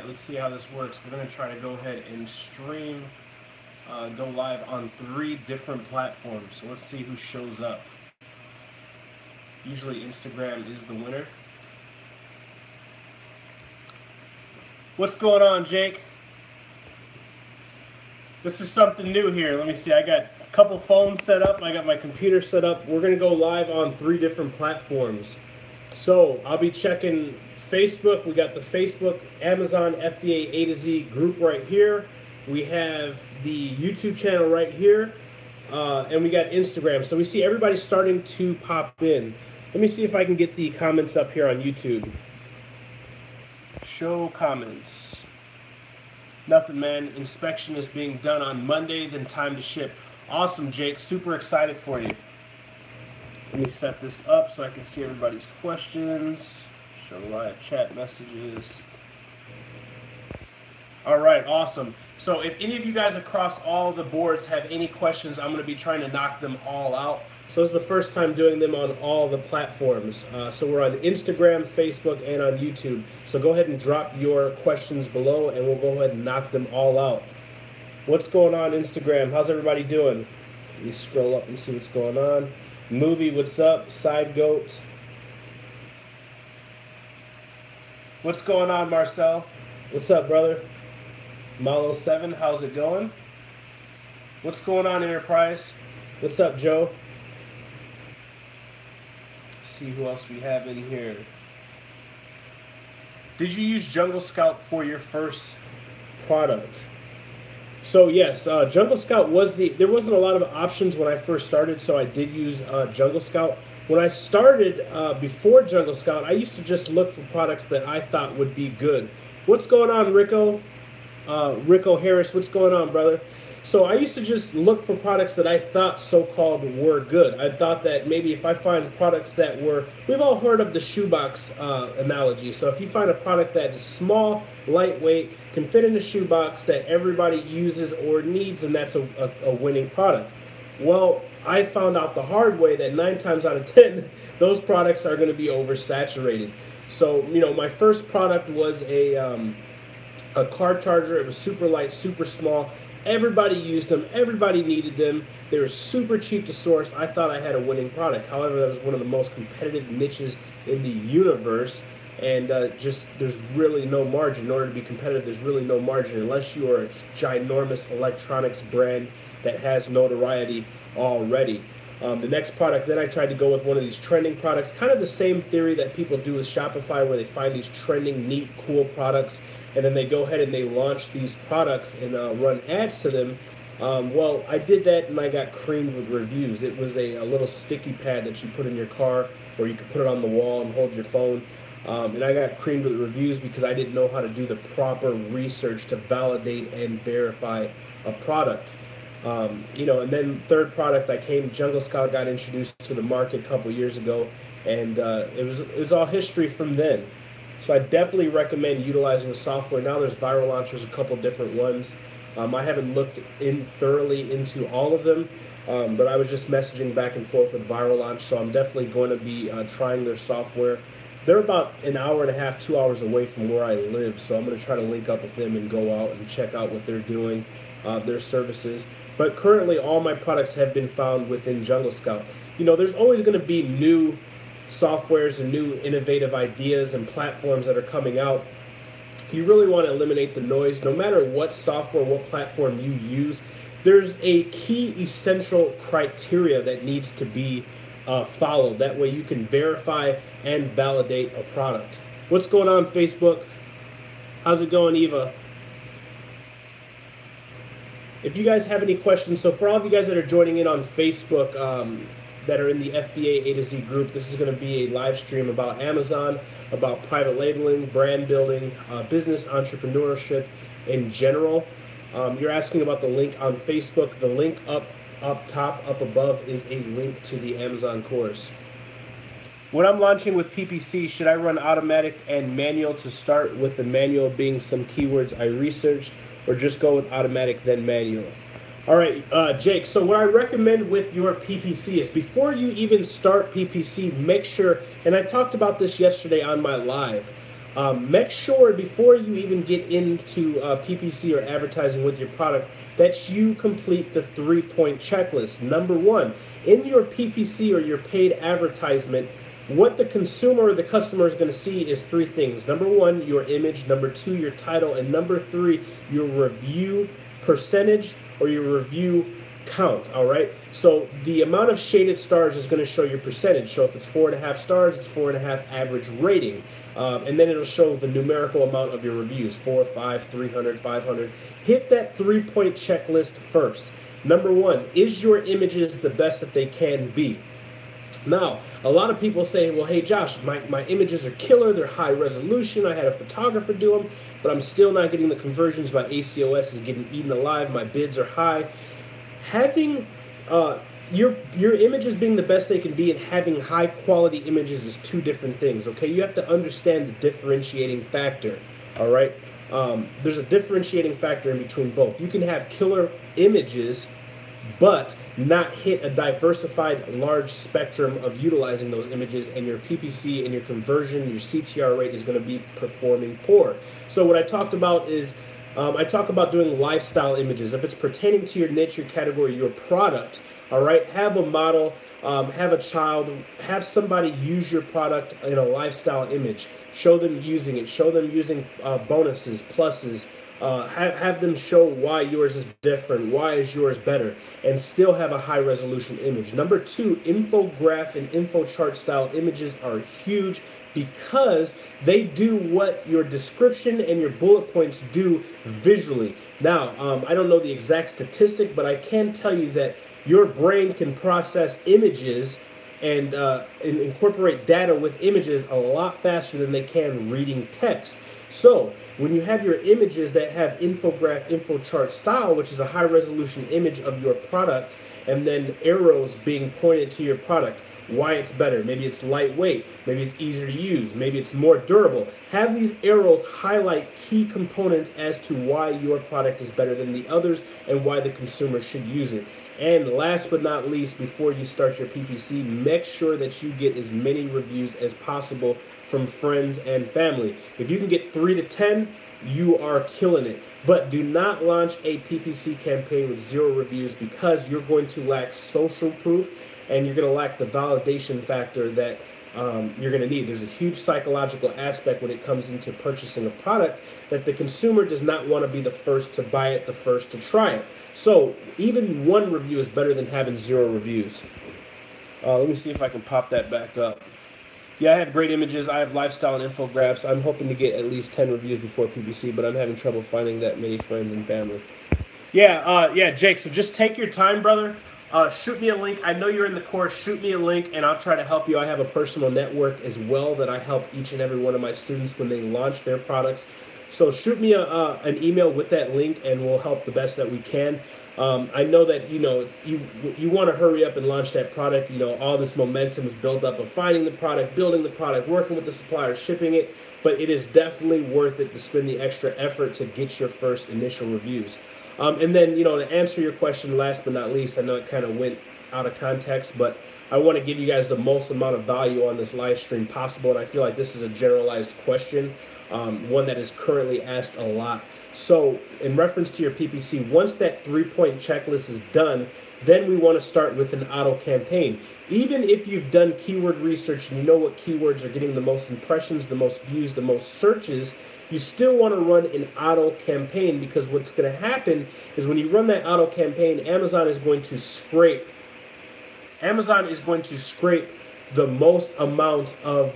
right, let's see how this works. We're going to try to go ahead and stream, go live on 3 different platforms. So let's see who shows up. Usually Instagram is the winner. What's going on, Jake? This is something new here. Let me see. I got a couple phones set up. I got my computer set up. We're going to go live on 3 different platforms. So I'll be checking Facebook. We got the Facebook, Amazon, FBA A to Z group right here. We have the YouTube channel right here. And we got Instagram. So we see everybody starting to pop in. Let me see if I can get the comments up here on YouTube. Show comments. Nothing, man. Inspection is being done on Monday, then time to ship. Awesome, Jake. Super excited for you. Let me set this up so I can see everybody's questions. Show live chat messages. All right, awesome. So if any of you guys across all the boards have any questions, I'm going to be trying to knock them all out. So this is the first time doing them on all the platforms. So we're on Instagram, Facebook, and on YouTube. So go ahead and drop your questions below, and we'll go ahead and knock them all out. What's going on Instagram? How's everybody doing? Let me scroll up and see what's going on. Movie, what's up? Side Goat. What's going on, Marcel? What's up, brother? Malo7, how's it going? What's going on, Enterprise? What's up, Joe? Let's see who else we have in here. Did you use Jungle Scout for your first product? So yes, Jungle Scout was there wasn't a lot of options when I first started, so I did use Jungle Scout. When I started, before Jungle Scout, I used to just look for products that I thought would be good. What's going on, Rico? Rico Harris, what's going on, brother? So I used to just look for products that I thought so-called were good. I thought that maybe if I find products that were, we've all heard of the shoebox analogy. So if you find a product that is small, lightweight, can fit in a shoebox that everybody uses or needs, and that's a winning product. Well, I found out the hard way that 9 times out of 10, those products are going to be oversaturated. So, you know, my first product was a car charger. It was super light, super small. Everybody used them. Everybody needed them. They were super cheap to source. I thought I had a winning product. However, that was one of the most competitive niches in the universe. And just there's really no margin. In order to be competitive, there's really no margin unless you are a ginormous electronics brand that has notoriety already. The next product, then I tried to go with one of these trending products. Kind of the same theory that people do with Shopify, where they find these trending, neat, cool products, and then they go ahead and they launch these products and run ads to them. Well, I did that and I got creamed with reviews. It was a little sticky pad that you put in your car, or you could put it on the wall and hold your phone. And I got creamed with reviews because I didn't know how to do the proper research to validate and verify a product. You know, and then third product I came, Jungle Scout got introduced to the market a couple years ago, and it was all history from then. So I definitely recommend utilizing the software. Now there's Viral Launchers, a couple different ones. I haven't looked thoroughly into all of them, but I was just messaging back and forth with Viral Launch, so I'm definitely going to be trying their software. They're about an hour and a half, 2 hours away from where I live, so I'm going to try to link up with them and go out and check out what they're doing, their services. But currently, all my products have been found within Jungle Scout. You know, there's always going to be new softwares and new innovative ideas and platforms that are coming out. You really want to eliminate the noise. No matter what software, what platform you use, there's a key essential criteria that needs to be followed. That way you can verify and validate a product. What's going on, Facebook? How's it going, Eva? If you guys have any questions, so for all of you guys that are joining in on Facebook, that are in the FBA A to Z group, this is going to be a live stream about Amazon, about private labeling, brand building, business entrepreneurship in general. You're asking about the link on Facebook. The link up top, up above, is a link to the Amazon course. When I'm launching with PPC, should I run automatic and manual to start, with the manual being some keywords I researched, or just go with automatic then manual? All right, Jake, so what I recommend with your PPC is before you even start PPC, make sure, and I talked about this yesterday on my live, Make sure before you even get into PPC or advertising with your product that you complete the 3-point checklist. Number one, in your PPC or your paid advertisement, what the consumer or the customer is going to see is three things. Number one, your image. Number two, your title. And number three, your review percentage or your review count. All right, so the amount of shaded stars is going to show your percentage. So if it's 4.5 stars, it's 4.5 average rating, and then it'll show the numerical amount of your reviews: 4, 5, 300, 500. Hit that 3-point checklist first. Number one, is your images the best that they can be? Now, a lot of people say, well, hey Josh, my images are killer, they're high resolution, I had a photographer do them, but I'm still not getting the conversions, my ACOS is getting eaten alive, my bids are high. Having your images being the best they can be and having high quality images is two different things, okay? You have to understand the differentiating factor, all right? There's a differentiating factor in between both. You can have killer images but not hit a diversified large spectrum of utilizing those images, and your PPC and your conversion, your CTR rate is going to be performing poor. So what I talked about is I talk about doing lifestyle images. If it's pertaining to your niche, your category, your product, all right, have a model, have a child, have somebody use your product in a lifestyle image. Show them using it. Show them using bonuses, pluses. Have them show why yours is different, why is yours better, and still have a high resolution image. Number two, infograph and info chart style images are huge because they do what your description and your bullet points do visually. Now, I don't know the exact statistic, but I can tell you that your brain can process images and incorporate data with images a lot faster than they can reading text. So when you have your images that have infograph, info chart style, which is a high resolution image of your product, and then arrows being pointed to your product, why it's better. Maybe it's lightweight, maybe it's easier to use, maybe it's more durable. Have these arrows highlight key components as to why your product is better than the others and why the consumer should use it. And last but not least, before you start your PPC, make sure that you get as many reviews as possible from friends and family. If you can get 3 to 10, you are killing it. But do not launch a PPC campaign with 0 reviews, because you're going to lack social proof and you're going to lack the validation factor that you're going to need. There's a huge psychological aspect when it comes into purchasing a product, that the consumer does not want to be the first to buy it, the first to try it. So even 1 review is better than having 0 reviews. Let me see if I can pop that back up. Yeah, I have great images. I have lifestyle and infographs. I'm hoping to get at least 10 reviews before PPC, but I'm having trouble finding that many friends and family. Yeah, Jake, so just take your time, brother. Shoot me a link. I know you're in the course. Shoot me a link, and I'll try to help you. I have a personal network as well that I help each and every one of my students when they launch their products. So shoot me an email with that link, and we'll help the best that we can. I know that you want to hurry up and launch that product. All this momentum is built up of finding the product, building the product, working with the supplier, shipping it. But it is definitely worth it to spend the extra effort to get your first initial reviews. And then, to answer your question, last but not least, I know it kind of went out of context, but I want to give you guys the most amount of value on this live stream possible, and I feel like this is a generalized question, one that is currently asked a lot. So in reference to your PPC, once that 3-point checklist is done, then we want to start with an auto campaign. Even if you've done keyword research and you know what keywords are getting the most impressions, the most views, the most searches, you still want to run an auto campaign, because what's going to happen is when you run that auto campaign, Amazon is going to scrape the most amount of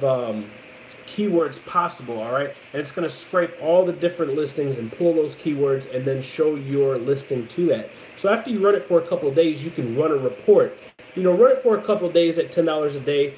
keywords possible, all right? And it's going to scrape all the different listings and pull those keywords and then show your listing to that. So after you run it for a couple of days, you can run a report. Run it for a couple of days at $10 a day.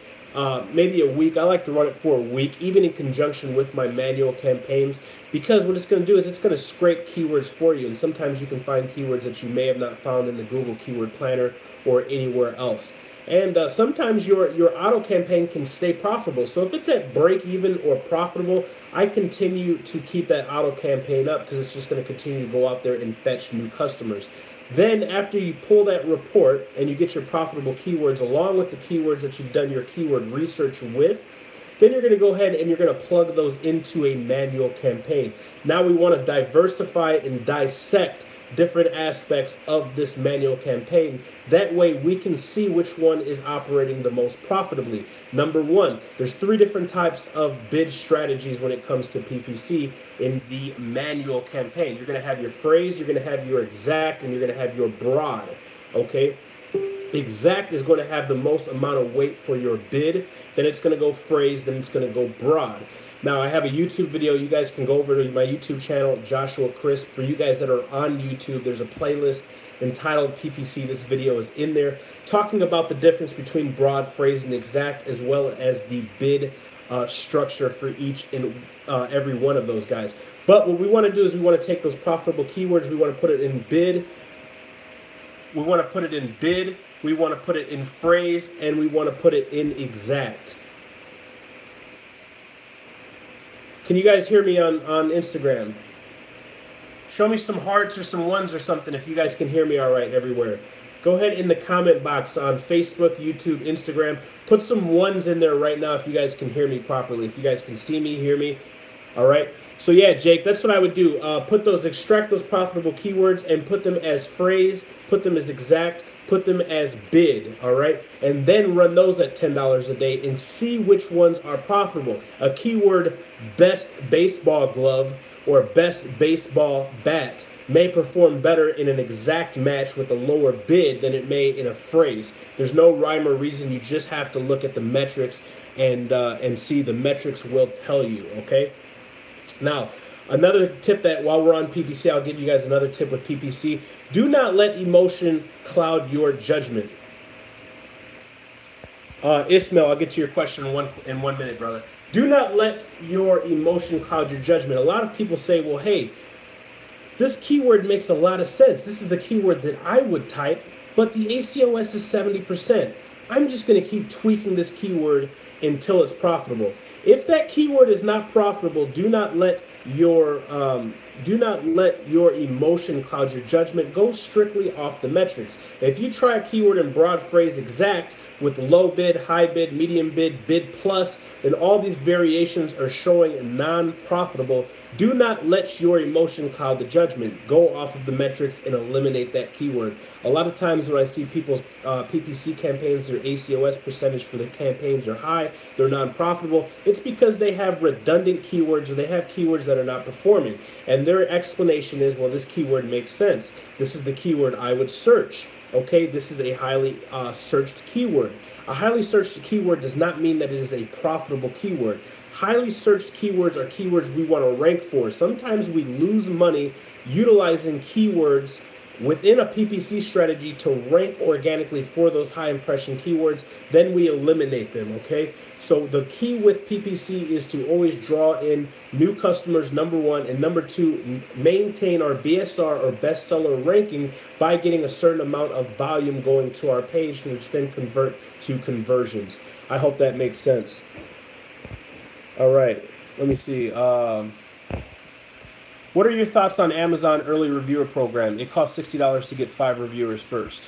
Maybe a week. I like to run it for a week, even in conjunction with my manual campaigns, because what it's going to do is it's going to scrape keywords for you, and sometimes you can find keywords that you may have not found in the Google Keyword Planner or anywhere else. And sometimes your auto campaign can stay profitable. So if it's at break even or profitable, I continue to keep that auto campaign up, because it's just going to continue to go out there and fetch new customers. Then after you pull that report and you get your profitable keywords along with the keywords that you've done your keyword research with, Then you're going to go ahead and you're going to plug those into a manual campaign. Now we want to diversify and dissect different aspects of this manual campaign. That way we can see which one is operating the most profitably. Number one, there's 3 different types of bid strategies when it comes to PPC in the manual campaign. You're going to have your phrase, you're going to have your exact, and you're going to have your broad. Okay? Exact is going to have the most amount of weight for your bid. Then it's going to go phrase, then it's going to go broad. Now, I have a YouTube video. You guys can go over to my YouTube channel, Joshua Crisp. For you guys that are on YouTube, there's a playlist entitled PPC. This video is in there, talking about the difference between broad, phrase, and exact, as well as the bid structure for each and every one of those guys. But what we want to do is we want to take those profitable keywords, we want to put it in bid, we want to put it in bid, we want to put it in phrase, and we want to put it in exact. Can you guys hear me on Instagram? Show me some hearts or some ones or something if you guys can hear me all right everywhere. Go ahead in the comment box on Facebook, YouTube, Instagram. Put some ones in there right now if you guys can hear me properly. If you guys can see me, hear me. All right. So yeah, Jake, that's what I would do. Extract those profitable keywords and put them as phrase, put them as exact, put them as bid, all right? And then run those at $10 a day and see which ones are profitable. A keyword, best baseball glove or best baseball bat, may perform better in an exact match with a lower bid than it may in a phrase. There's no rhyme or reason. You just have to look at the metrics and see. The metrics will tell you, okay? Now, another tip that while we're on PPC, I'll give you guys another tip with PPC. Do not let emotion cloud your judgment. Ismail, I'll get to your question in one minute, brother. Do not let your emotion cloud your judgment. A lot of people say, well, hey, this keyword makes a lot of sense. This is the keyword that I would type, but the ACOS is 70%. I'm just going to keep tweaking this keyword until it's profitable. If that keyword is not profitable, do not let your emotion cloud your judgment. Go strictly off the metrics. If you try a keyword in broad, phrase, exact with low bid, high bid, medium bid, bid plus, and all these variations are showing non-profitable, do not let your emotion cloud the judgment. Go off of the metrics and eliminate that keyword. A lot of times when I see people's PPC campaigns, their ACOS percentage for their campaigns are high, they're non-profitable, it's because they have redundant keywords or they have keywords that are not performing. And their explanation is, well, this keyword makes sense. This is the keyword I would search. Okay, this is a highly searched keyword. A highly searched keyword does not mean that it is a profitable keyword. Highly searched keywords are keywords we want to rank for. Sometimes we lose money utilizing keywords within a PPC strategy to rank organically for those high impression keywords. Then we eliminate them, okay? So the key with PPC is to always draw in new customers, number one, and number two, maintain our BSR or bestseller ranking by getting a certain amount of volume going to our page, which then convert to conversions. I hope that makes sense. All right, let me see. What are your thoughts on Amazon early reviewer program? It costs $60 to get 5 reviewers first.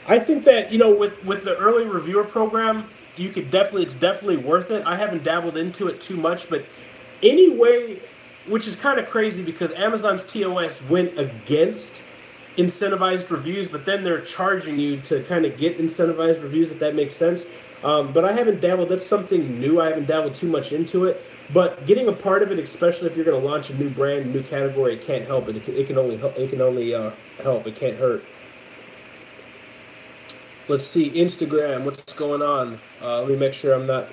I think that, you know, with the early reviewer program, you could it's definitely worth it. I haven't dabbled into it too much, but anyway, which is kind of crazy because Amazon's TOS went against incentivized reviews, but then they're charging you to kind of get incentivized reviews, if that makes sense. But I haven't dabbled. That's something new. I haven't dabbled too much into it. But getting a part of it, especially if you're going to launch a new brand, a new category, it can't help it. It can only help. It can't hurt. Let's see, Instagram. What's going on? Let me make sure I'm not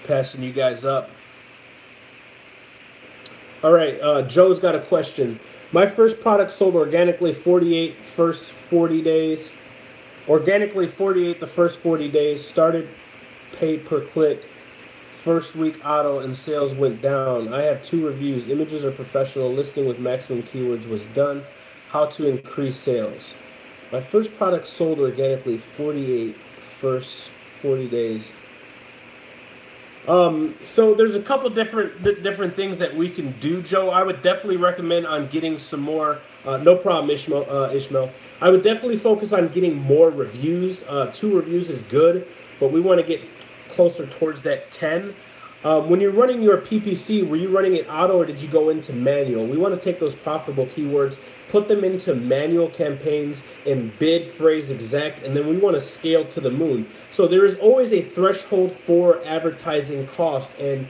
passing you guys up. All right, Joe's got a question. My first product sold organically 48 first 40 days. Organically 48 the first 40 days. Started paid per click. First week auto and sales went down. I have 2 reviews. Images are professional. Listing with maximum keywords was done. How to increase sales. My first product sold organically 48 first 40 days. So there's a couple different things that we can do, Joe. I would definitely recommend on getting some more. No problem, Ishmael. I would definitely focus on getting more reviews. 2 reviews is good, but we want to get closer towards that 10. When you're running your PPC, were you running it auto or did you go into manual? We want to take those profitable keywords, put them into manual campaigns and bid, phrase, exact, and then we want to scale to the moon. So there is always a threshold for advertising cost and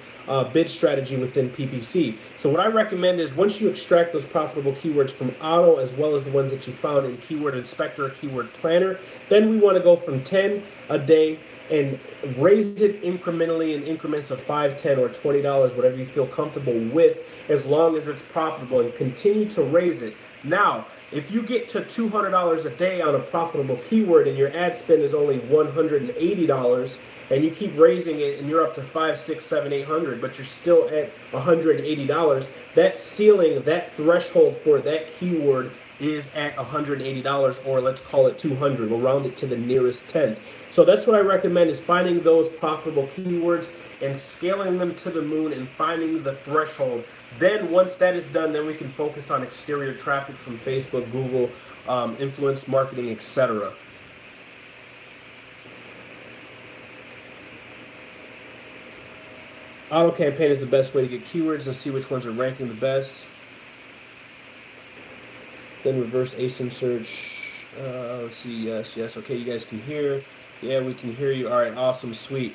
bid strategy within PPC. So what I recommend is once you extract those profitable keywords from auto as well as the ones that you found in Keyword Inspector or Keyword Planner, then we want to go from 10 a day and raise it incrementally in increments of $5, $10, or $20, whatever you feel comfortable with, as long as it's profitable, and continue to raise it. Now, if you get to $200 a day on a profitable keyword and your ad spend is only $180, and you keep raising it and you're up to $500, $600, $700, $800, but you're still at $180, that ceiling, that threshold for that keyword is at $180, or let's call it 200. We'll round it to the nearest tenth. So that's what I recommend, is finding those profitable keywords and scaling them to the moon and finding the threshold. Then once that is done, then we can focus on exterior traffic from Facebook, Google, influence marketing, etc. Auto campaign is the best way to get keywords and see which ones are ranking the best. Then reverse ASIN search. Let's see, yes. Okay, you guys can hear. Yeah, we can hear you. All right, awesome, sweet.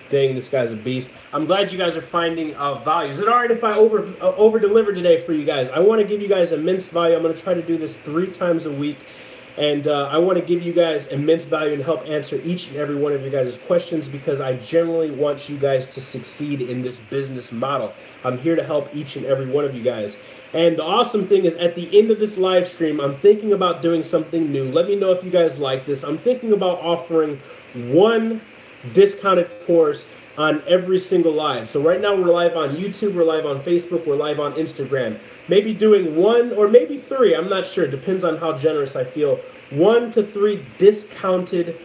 Dang, this guy's a beast. I'm glad you guys are finding value. Is it all right if I over deliver today for you guys? I want to give you guys immense value. I'm going to try to do this 3 times a week. And I want to give you guys immense value and help answer each and every one of your guys' questions, because I generally want you guys to succeed in this business model. I'm here to help each and every one of you guys. And the awesome thing is, at the end of this live stream, I'm thinking about doing something new. Let me know if you guys like this. I'm thinking about offering one discounted course on every single live. So right now we're live on YouTube, we're live on Facebook, we're live on Instagram. Maybe doing 1 or maybe 3, I'm not sure, depends on how generous I feel. 1 to 3 discounted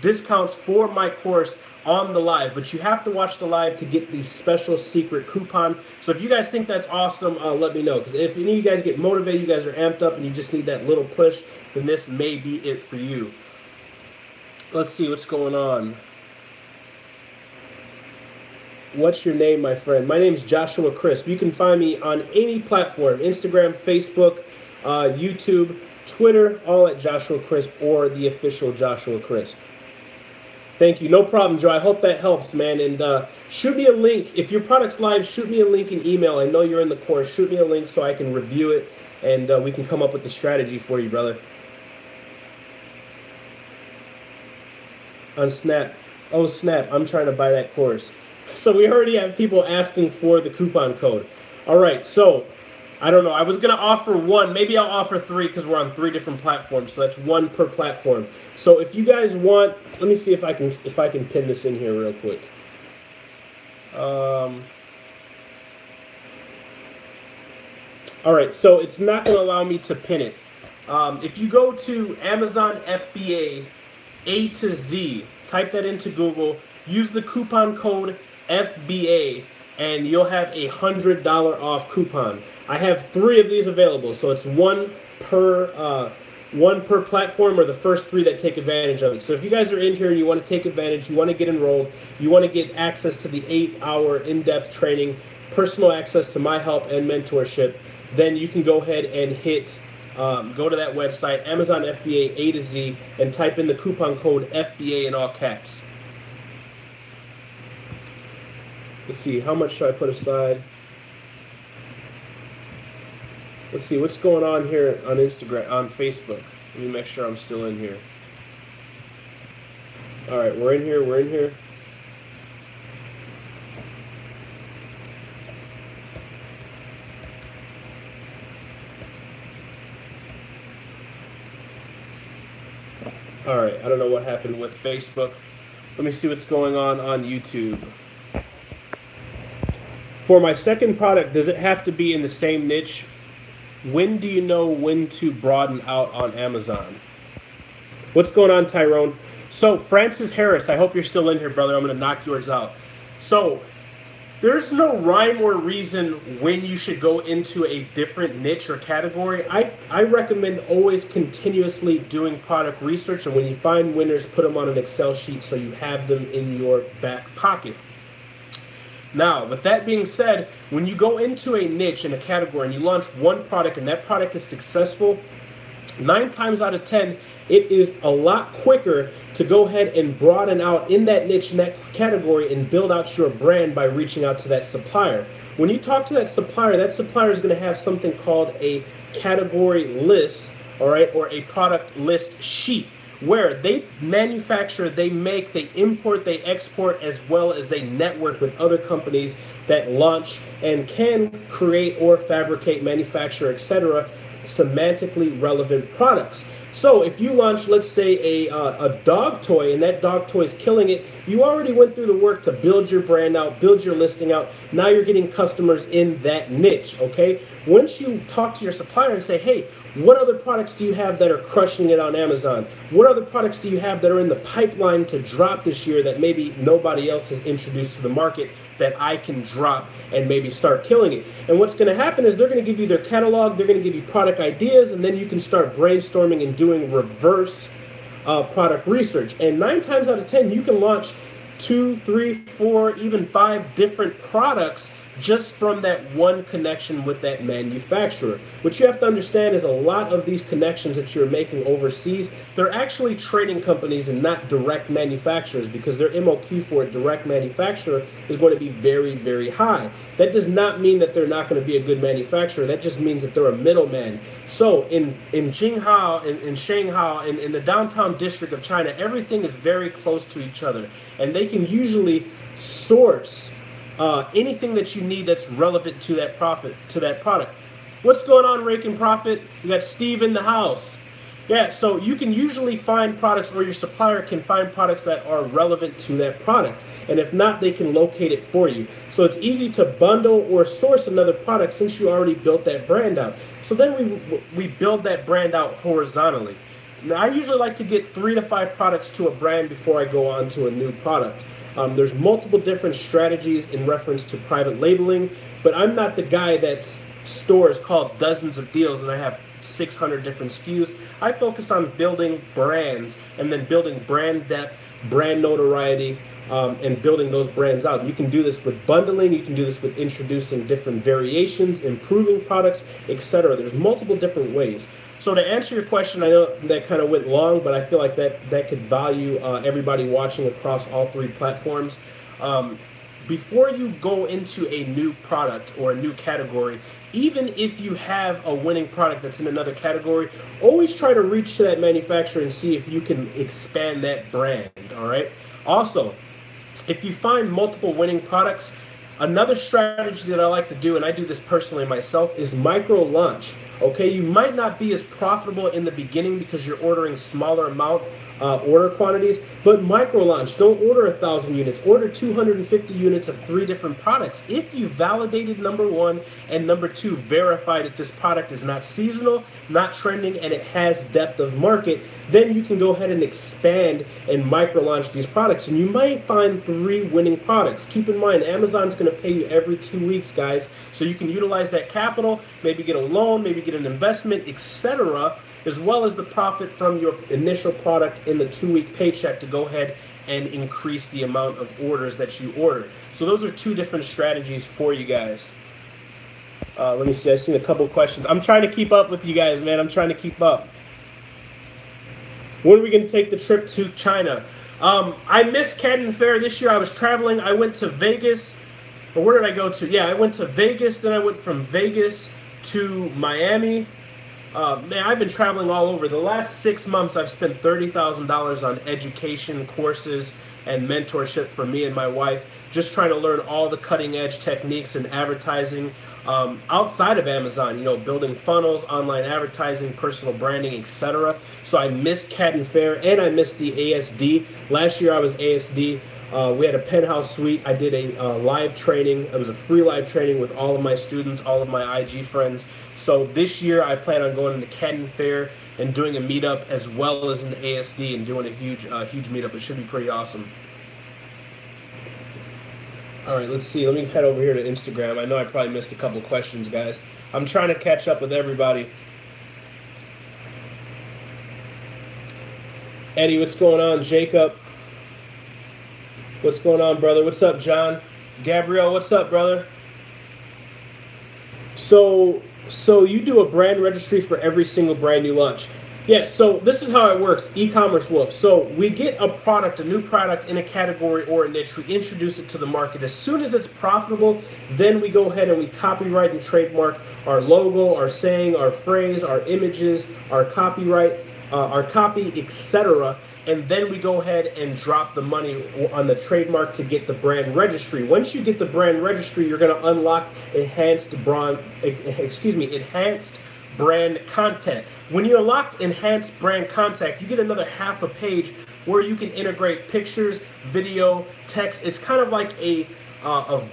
discounts for my course on the live, but you have to watch the live to get the special secret coupon. So if you guys think that's awesome, let me know, because if any of you guys get motivated, you guys are amped up and you just need that little push, then this may be it for you. Let's see what's going on. What's your name, my friend? My name is Joshua Crisp. You can find me on any platform: Instagram, Facebook, YouTube, Twitter, all at Joshua Crisp or the official Joshua Crisp. Thank you. No problem, Joe. I hope that helps, man. And shoot me a link. If your product's live, shoot me a link in email. I know you're in the course. Shoot me a link so I can review it, and we can come up with the strategy for you, brother. On Snap. Oh, snap. I'm trying to buy that course. So we already have people asking for the coupon code. All right, so I don't know. I was going to offer 1. Maybe I'll offer 3 because we're on 3 different platforms. So that's 1 per platform. So if you guys want, let me see if I can pin this in here real quick. All right, so it's not going to allow me to pin it. If you go to Amazon FBA A to Z, type that into Google, use the coupon code FBA, and you'll have a $100 off coupon. I have 3 of these available, so it's 1 per platform, or the first 3 that take advantage of it. So if you guys are in here and you want to take advantage, you want to get enrolled, you want to get access to the 8-hour in-depth training, personal access to my help and mentorship, then you can go ahead and hit go to that website, Amazon FBA A to Z, and type in the coupon code FBA in all caps. Let's see, how much should I put aside? Let's see, what's going on here on Instagram, on Facebook? Let me make sure I'm still in here. All right, we're in here. All right, I don't know what happened with Facebook. Let me see what's going on YouTube. For my second product, does it have to be in the same niche? When do you know when to broaden out on Amazon? What's going on, Tyrone? So, Francis Harris, I hope you're still in here, brother. I'm going to knock yours out. So, There's no rhyme or reason when you should go into a different niche or category. I recommend always continuously doing product research, and when you find winners, put them on an Excel sheet so you have them in your back pocket. Now, with that being said, when you go into a niche in a category and you launch one product and that product is successful, 9 times out of 10, it is a lot quicker to go ahead and broaden out in that niche, in that category, and build out your brand by reaching out to that supplier. When you talk to that supplier is going to have something called a category list, all right, or a product list sheet, where they manufacture, they make, they import, they export, as well as they network with other companies that launch and can create or fabricate, manufacture, etc., semantically relevant products. So if you launch, let's say, a dog toy, and that dog toy is killing it, you already went through the work to build your brand out, build your listing out. Now you're getting customers in that niche, okay? Once you talk to your supplier and say, hey, what other products do you have that are crushing it on Amazon? What other products do you have that are in the pipeline to drop this year that maybe nobody else has introduced to the market that I can drop and maybe start killing it? And what's going to happen is they're going to give you their catalog, they're going to give you product ideas, and then you can start brainstorming and doing reverse product research. And 9 times out of 10, you can launch 2, 3, 4, even 5 different products just from that one connection with that manufacturer. What you have to understand is a lot of these connections that you're making overseas, they're actually trading companies and not direct manufacturers, because their MOQ for a direct manufacturer is going to be very, very high. That does not mean that they're not going to be a good manufacturer. That just means that they're a middleman. So in Jinghao, in Shanghai, in the downtown district of China, everything is very close to each other, and they can usually source anything that you need that's relevant to that product. What's going on, Rake and Profit? You got Steve in the house. Yeah, so you can usually find products, or your supplier can find products that are relevant to that product. And if not, they can locate it for you. So it's easy to bundle or source another product since you already built that brand out. So then we build that brand out horizontally. Now, I usually like to get 3 to 5 products to a brand before I go on to a new product. There's multiple different strategies in reference to private labeling, but I'm not the guy that stores called dozens of deals and I have 600 different SKUs. I focus on building brands and then building brand depth, brand notoriety, and building those brands out. You can do this with bundling, you can do this with introducing different variations, improving products, etc. There's multiple different ways. So to answer your question, I know that kind of went long, but I feel like that could value everybody watching across all 3 platforms. Before you go into a new product or a new category, even if you have a winning product that's in another category, always try to reach to that manufacturer and see if you can expand that brand, all right? Also, if you find multiple winning products, another strategy that I like to do, and I do this personally myself, is micro launch. Okay, you might not be as profitable in the beginning because you're ordering smaller amount order quantities, but micro launch. Don't order 1,000 units. Order 250 units of 3 different products. If you validated number 1 and number 2 verified that this product is not seasonal, not trending, and it has depth of market, then you can go ahead and expand and micro launch these products, and you might find 3 winning products. Keep in mind, Amazon's going to pay you every 2 weeks, guys, so you can utilize that capital, maybe get a loan, maybe get an investment, etc., as well as the profit from your initial product in the 2-week paycheck to go ahead and increase the amount of orders that you order. So those are 2 different strategies for you guys. Let me see, I've seen a couple questions. I'm trying to keep up with you guys, man. I'm trying to keep up. When are we going to take the trip to China? I missed Canton Fair this year. I was traveling. I went to Vegas. Or where did I go to? Yeah, I went to Vegas. Then I went from Vegas to Miami. Man, I've been traveling all over. The last 6 months, I've spent $30,000 on education, courses, and mentorship for me and my wife, just trying to learn all the cutting-edge techniques in advertising outside of Amazon, you know, building funnels, online advertising, personal branding, etc. So I missed Canton Fair, and I missed the ASD. Last year, I was ASD. We had a penthouse suite. I did a live training. It was a free live training with all of my students, all of my IG friends. So this year I plan on going to Canton Fair and doing a meetup as well as an ASD and doing a huge meetup. It should be pretty awesome. All right, let's see. Let me head over here to Instagram. I know I probably missed a couple questions, guys. I'm trying to catch up with everybody. Eddie, what's going on? Jacob, what's going on, brother? What's up, John? Gabrielle, what's up, brother? So you do a brand registry for every single brand you launch. Yeah, so this is how it works, e-commerce wolf. So we get a product, a new product in a category or a niche, we introduce it to the market. As soon as it's profitable, then we go ahead and we copyright and trademark our logo, our saying, our phrase, our images, our copyright, our copy, etc. And then we go ahead and drop the money on the trademark to get the brand registry. Once you get the brand registry, you're going to unlock enhanced brand content. When you unlock enhanced brand content, you get another half a page where you can integrate pictures, video, text. It's kind of like a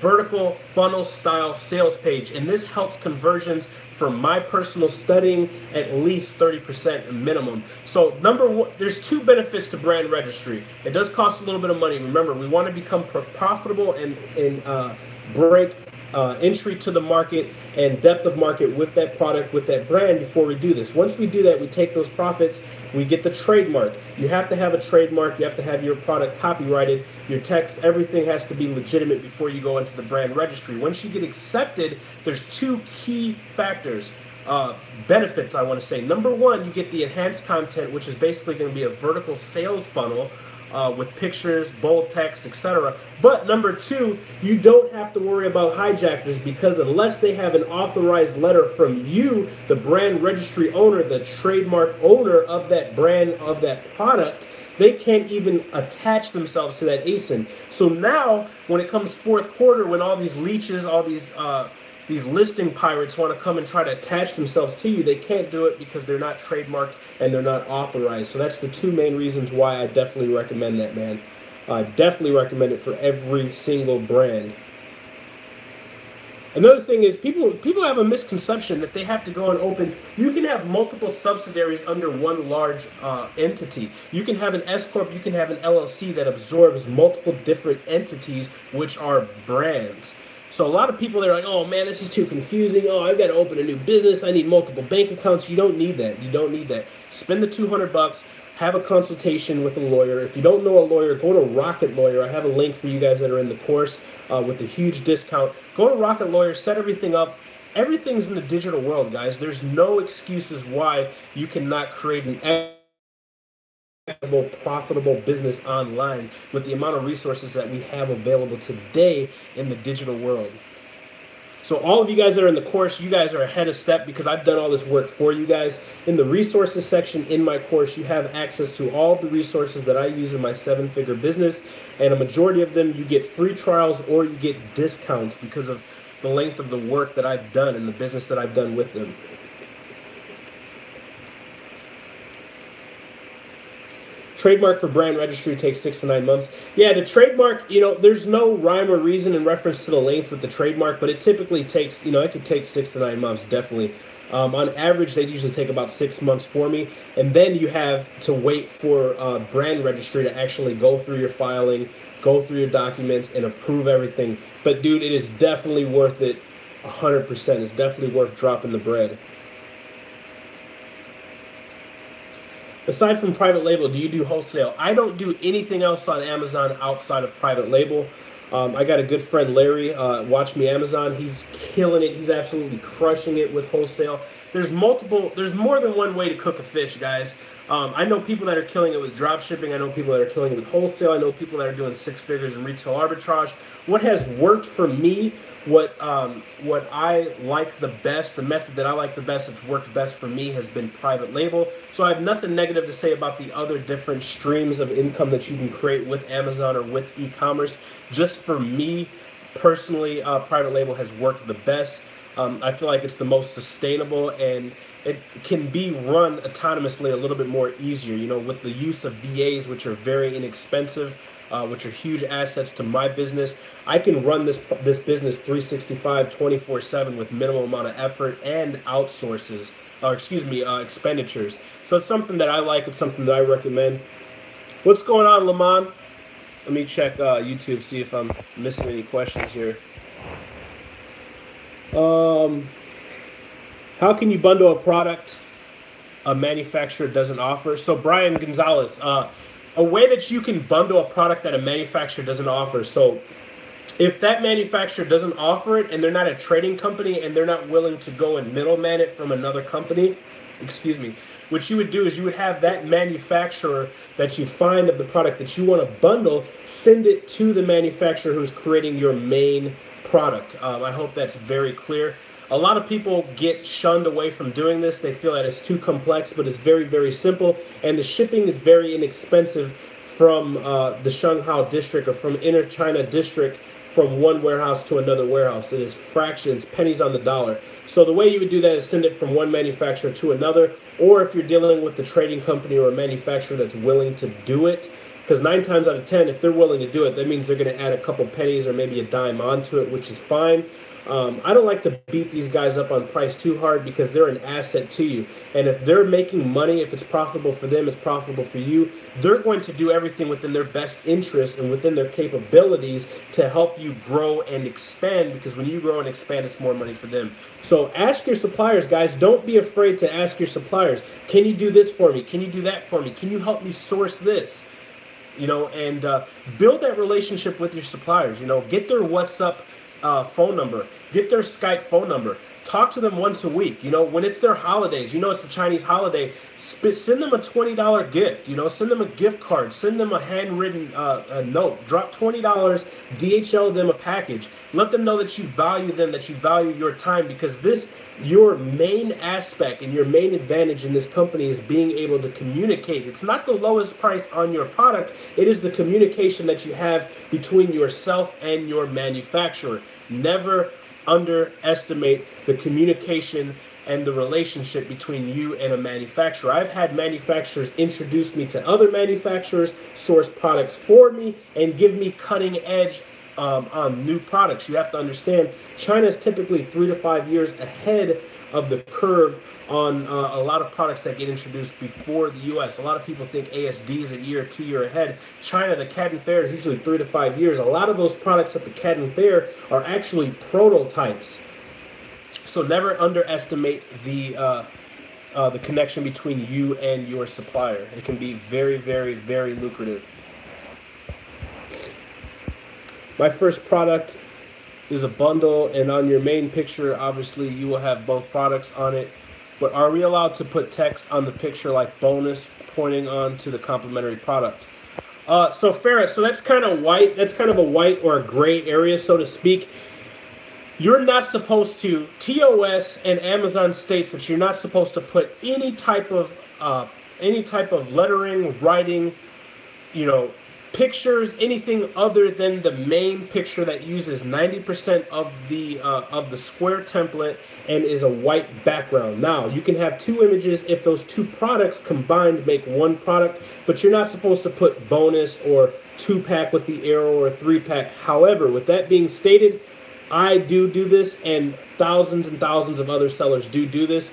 vertical funnel style sales page, and this helps conversions from my personal studying at least 30% minimum. So number one, there's two benefits to brand registry. It does cost a little bit of money. Remember, we want to become profitable and break entry to the market and depth of market with that product, with that brand before we do this. Once we do that, we take those profits, we get the trademark. You have to have a trademark, you have to have your product copyrighted, your text, everything has to be legitimate before you go into the brand registry. Once you get accepted, there's two key factors. Benefits, I want to say. Number one, you get the enhanced content, which is basically going to be a vertical sales funnel with pictures, bold text, etc. But number two, you don't have to worry about hijackers, because unless they have an authorized letter from you, the brand registry owner, the trademark owner of that brand, of that product, they can't even attach themselves to that ASIN. So now, when it comes fourth quarter, when all these leeches, all these listing pirates want to come and try to attach themselves to you, they can't do it because they're not trademarked and they're not authorized. So that's the two main reasons why I definitely recommend that, man. I definitely recommend it for every single brand. Another thing is people have a misconception that they have to go and open. You can have multiple subsidiaries under one large entity. You can have an S Corp, you can have an LLC that absorbs multiple different entities, which are brands. So a lot of people, they're like, oh man, this is too confusing. Oh, I've got to open a new business. I need multiple bank accounts. You don't need that. You don't need that. Spend the $200, have a consultation with a lawyer. If you don't know a lawyer, go to Rocket Lawyer. I have a link for you guys that are in the course with a huge discount. Go to Rocket Lawyer, set everything up. Everything's in the digital world, guys. There's no excuses why you cannot create an profitable business online with the amount of resources that we have available today in the digital world. So all of you guys that are in the course, you guys are ahead of step because I've done all this work for you guys. In the resources section in my course, you have access to all the resources that I use in my 7-figure business, and a majority of them you get free trials or you get discounts because of the length of the work that I've done and the business that I've done with them. Trademark for brand registry takes 6 to 9 months. Yeah, the trademark, there's no rhyme or reason in reference to the length with the trademark, but it typically takes, it could take 6 to 9 months, definitely. On average, they usually take about 6 months for me. And then you have to wait for brand registry to actually go through your filing, go through your documents, and approve everything. But dude, it is definitely worth it, 100%. It's definitely worth dropping the bread. Aside from private label, do you do wholesale? I don't do anything else on Amazon outside of private label. I got a good friend, Larry, Watch Me Amazon. He's killing it. He's absolutely crushing it with wholesale. There's more than one way to cook a fish, guys. I know people that are killing it with drop shipping. I know people that are killing it with wholesale. I know people that are doing 6 figures in retail arbitrage. What has worked for me, what I like the best, the method that I like the best, that's worked best for me, has been private label. So I have nothing negative to say about the other different streams of income that you can create with Amazon or with e-commerce. Just for me personally, private label has worked the best. I feel like it's the most sustainable, and it can be run autonomously a little bit more easier, with the use of VAs, which are very inexpensive, which are huge assets to my business. I can run this business 365, 24/7 with minimal amount of effort and expenditures. So it's something that I like. It's something that I recommend. What's going on, Lamont? Let me check YouTube, see if I'm missing any questions here. How can you bundle a product a manufacturer doesn't offer? So Brian Gonzalez, a way that you can bundle a product that a manufacturer doesn't offer. So if that manufacturer doesn't offer it and they're not a trading company and they're not willing to go and middleman it from another company, excuse me, what you would do is you would have that manufacturer that you find of the product that you want to bundle, send it to the manufacturer who's creating your main product. I hope that's very clear. A lot of people get shunned away from doing this. They feel that it's too complex, but it's very, very simple. And the shipping is very inexpensive from the Shanghai district or from inner China district from one warehouse to another warehouse. It is fractions, pennies on the dollar. So the way you would do that is send it from one manufacturer to another, or if you're dealing with a trading company or a manufacturer that's willing to do it, because 9 times out of 10, if they're willing to do it, that means they're going to add a couple pennies or maybe a dime onto it, which is fine. I don't like to beat these guys up on price too hard because they're an asset to you. And if they're making money, if it's profitable for them, it's profitable for you, they're going to do everything within their best interest and within their capabilities to help you grow and expand, because when you grow and expand, it's more money for them. So ask your suppliers, guys. Don't be afraid to ask your suppliers. Can you do this for me? Can you do that for me? Can you help me source this? You know, and build that relationship with your suppliers. You know, get their WhatsApp phone number, get their Skype phone number, talk to them once a week. You know, when it's their holidays, you know, it's the Chinese holiday, send them a $20 gift, you know, send them a gift card, send them a handwritten note, drop $20, DHL them a package, let them know that you value them, that you value your time, because this, your main aspect and your main advantage in this company is being able to communicate. It's not the lowest price on your product, it is the communication that you have between yourself and your manufacturer. Never underestimate the communication and the relationship between you and a manufacturer. I've had manufacturers introduce me to other manufacturers, source products for me, and give me cutting edge on new products. You have to understand, China is typically 3 to 5 years ahead of the curve on a lot of products that get introduced before the U.S. A lot of people think ASD is a year or 2 year ahead. China, the CAD and Fair is usually 3 to 5 years. A lot of those products at the CAD and Fair are actually prototypes. So never underestimate the connection between you and your supplier. It can be very, very, very lucrative. My first product is a bundle, and on your main picture, obviously, you will have both products on it. But are we allowed to put text on the picture like bonus pointing on to the complementary product? So Farrah, so that's kind of white. That's kind of a white or a gray area, so to speak. You're not supposed to, TOS and Amazon states that you're not supposed to put any type of lettering, writing, you know, pictures, anything other than the main picture that uses 90% of the square template and is a white background. Now, you can have 2 images if those 2 products combined make 1 product, but you're not supposed to put bonus or 2-pack with the arrow or 3-pack. However, with that being stated, I do this, and thousands of other sellers do this.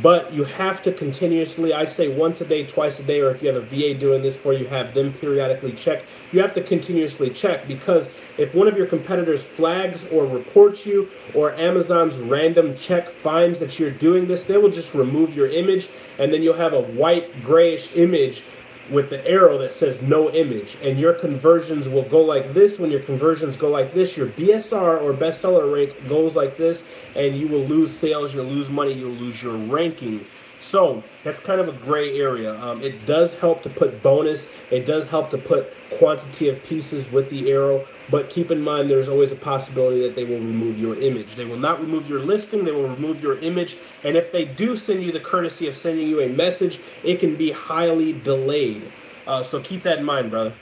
But you have to continuously, I'd say once a day, twice a day, or if you have a VA doing this for you, have them periodically check. You have to continuously check, because if one of your competitors flags or reports you, or Amazon's random check finds that you're doing this, they will just remove your image, and then you'll have a white grayish image with the arrow that says no image, and your conversions will go like this. When your conversions go like this, your BSR or bestseller rank goes like this, and you will lose sales, you'll lose money, you'll lose your ranking. So that's kind of a gray area. It does help to put bonus, it does help to put quantity of pieces with the arrow, but keep in mind there's always a possibility that they will remove your image. They will not remove your listing, they will remove your image, and if they do send you the courtesy of sending you a message, it can be highly delayed. So keep that in mind, brother.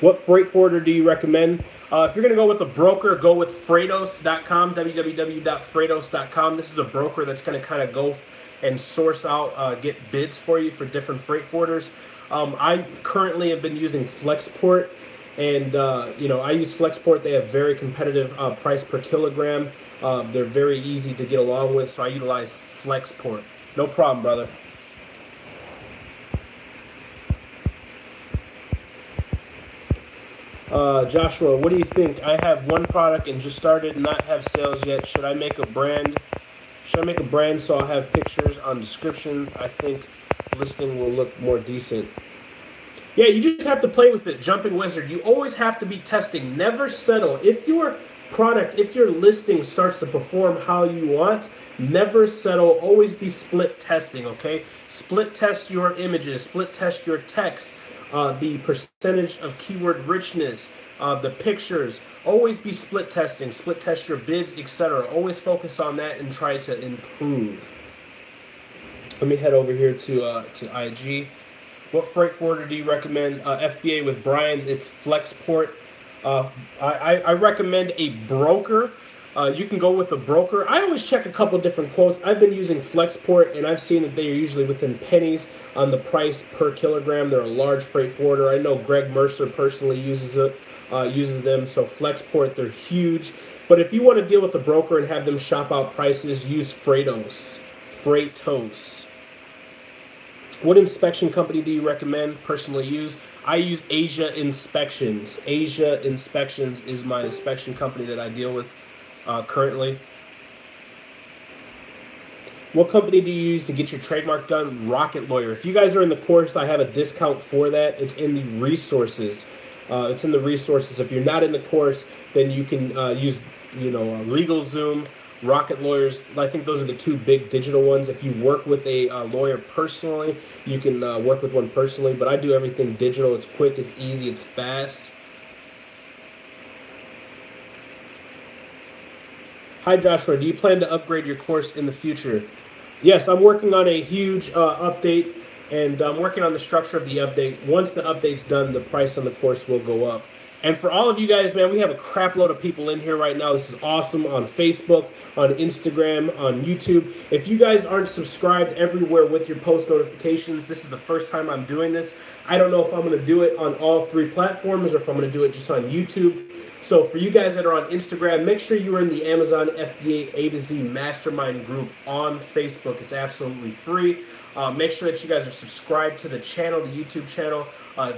What freight forwarder do you recommend? If you're going to go with a broker, go with Freightos.com, www.freightos.com. This is a broker that's going to kind of go and source out, get bids for you for different freight forwarders. I currently have been using Flexport, and you know, I use Flexport. They have very competitive price per kilogram. They're very easy to get along with, so I utilize Flexport. No problem, brother. Joshua, what do you think? I have one product and just started, not have sales yet. Should I make a brand? Should I make a brand so I'll have pictures on description? I think listing will look more decent. Yeah, you just have to play with it, Jumping Wizard. You always have to be testing. Never settle. If your product, if your listing starts to perform how you want, never settle. Always be split testing, okay? Split test your images, split test your text, the percentage of keyword richness, the pictures. Always be split testing, split test your bids, etc. Always focus on that and try to improve. Let me head over here to IG. What freight forwarder do you recommend? FBA with Brian, it's Flexport. I recommend a broker. You can go with a broker. I always check a couple different quotes. I've been using Flexport, and I've seen that they are usually within pennies on the price per kilogram. They're a large freight forwarder. I know Greg Mercer personally uses them. So Flexport, they're huge. But if you want to deal with the broker and have them shop out prices, use Freightos. Freightos. What inspection company do you recommend personally use? I use Asia Inspections. Asia Inspections is my inspection company that I deal with currently. What company do you use to get your trademark done? Rocket Lawyer. If you guys are in the course, I have a discount for that. It's in the resources. It's in the resources. If you're not in the course, then you can use, LegalZoom, Rocket Lawyers. I think those are the two big digital ones. If you work with a lawyer personally, you can work with one personally. But I do everything digital. It's quick, it's easy, it's fast. Hi Joshua, do you plan to upgrade your course in the future? Yes, I'm working on a huge update, and I'm working on the structure of the update. Once the update's done, the price on the course will go up. And for all of you guys, man, we have a crap load of people in here right now. This is awesome. On Facebook, on Instagram, on YouTube. If you guys aren't subscribed everywhere with your post notifications, this is the first time I'm doing this. I don't know if I'm going to do it on all three platforms or if I'm going to do it just on YouTube. So for you guys that are on Instagram, make sure you are in the Amazon FBA A to Z Mastermind group on Facebook. It's absolutely free. Make sure that you guys are subscribed to the channel, the YouTube channel,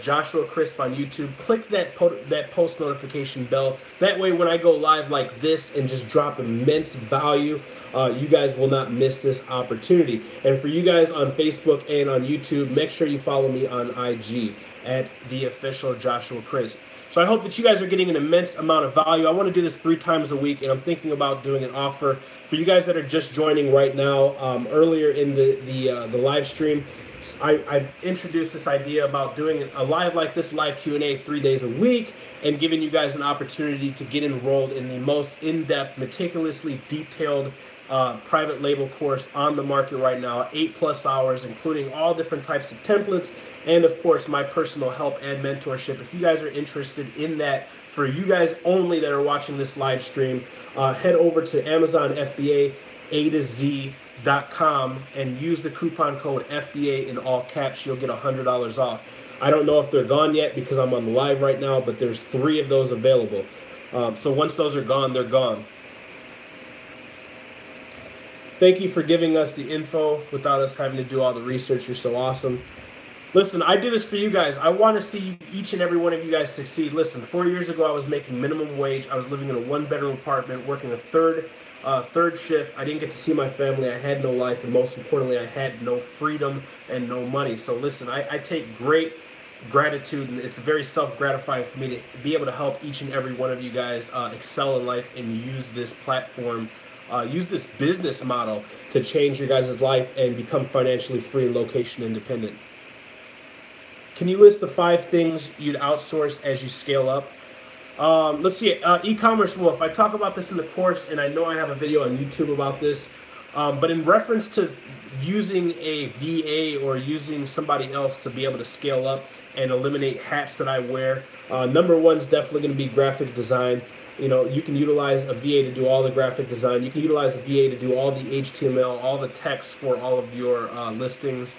Joshua Crisp on YouTube. Click that post notification bell. That way when I go live like this and just drop immense value, you guys will not miss this opportunity. And for you guys on Facebook and on YouTube, make sure you follow me on IG at the official Joshua Crisp. So I hope that you guys are getting an immense amount of value. I want to do this 3 times a week, and I'm thinking about doing an offer for you guys that are just joining right now. Earlier in the live stream, I introduced this idea about doing a live like this, live Q&A 3 days a week, and giving you guys an opportunity to get enrolled in the most in-depth, meticulously detailed private label course on the market right now, 8+ hours, including all different types of templates, and of course my personal help and mentorship. If you guys are interested in that, for you guys only that are watching this live stream, head over to Amazon FBA A to Z.com and use the coupon code FBA in all caps. You'll get $100 off. I don't know if they're gone yet because I'm on the live right now, but there's 3 of those available. So once those are gone, they're gone. Thank you for giving us the info without us having to do all the research. You're so awesome. Listen, I do this for you guys. I want to see each and every one of you guys succeed. Listen, 4 years ago, I was making minimum wage. I was living in a 1-bedroom apartment, working a third shift. I didn't get to see my family. I had no life, and most importantly, I had no freedom and no money. So listen, I take great gratitude, and it's very self-gratifying for me to be able to help each and every one of you guys excel in life and use this platform, use this business model to change your guys' life and become financially free and location independent. Can you list the 5 things you'd outsource as you scale up? Let's see, e-commerce wolf. I talk about this in the course, and I know I have a video on YouTube about this. But in reference to using a VA or using somebody else to be able to scale up and eliminate hats that I wear, number 1 is definitely going to be graphic design. You can utilize a VA to do all the graphic design. You can utilize a VA to do all the HTML, all the text for all of your listings.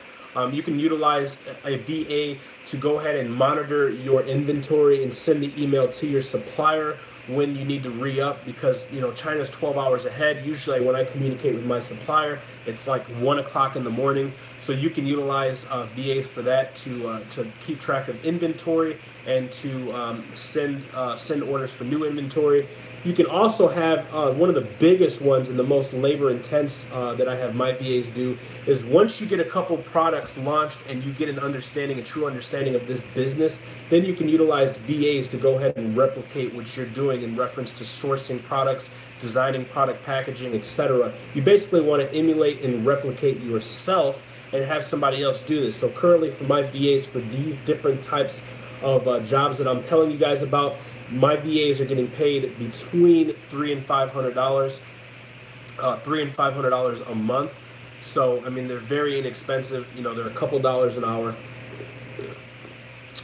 You can utilize a VA to go ahead and monitor your inventory and send the email to your supplier when you need to re-up, because you know China's 12 hours ahead. Usually when I communicate with my supplier, it's like 1 o'clock in the morning. So you can utilize VAs for that to keep track of inventory and to send orders for new inventory. You can also have one of the biggest ones and the most labor intense that I have my VAs do is once you get a couple products launched and you get a true understanding of this business, then you can utilize VAs to go ahead and replicate what you're doing in reference to sourcing products, designing product packaging, etc. You basically want to emulate and replicate yourself and have somebody else do this. So currently for my VAs for these different types of jobs that I'm telling you guys about, my VAs are getting paid between $300 and $500, $300 and $500 a month. So I mean, they're very inexpensive. You know, they're a couple dollars an hour.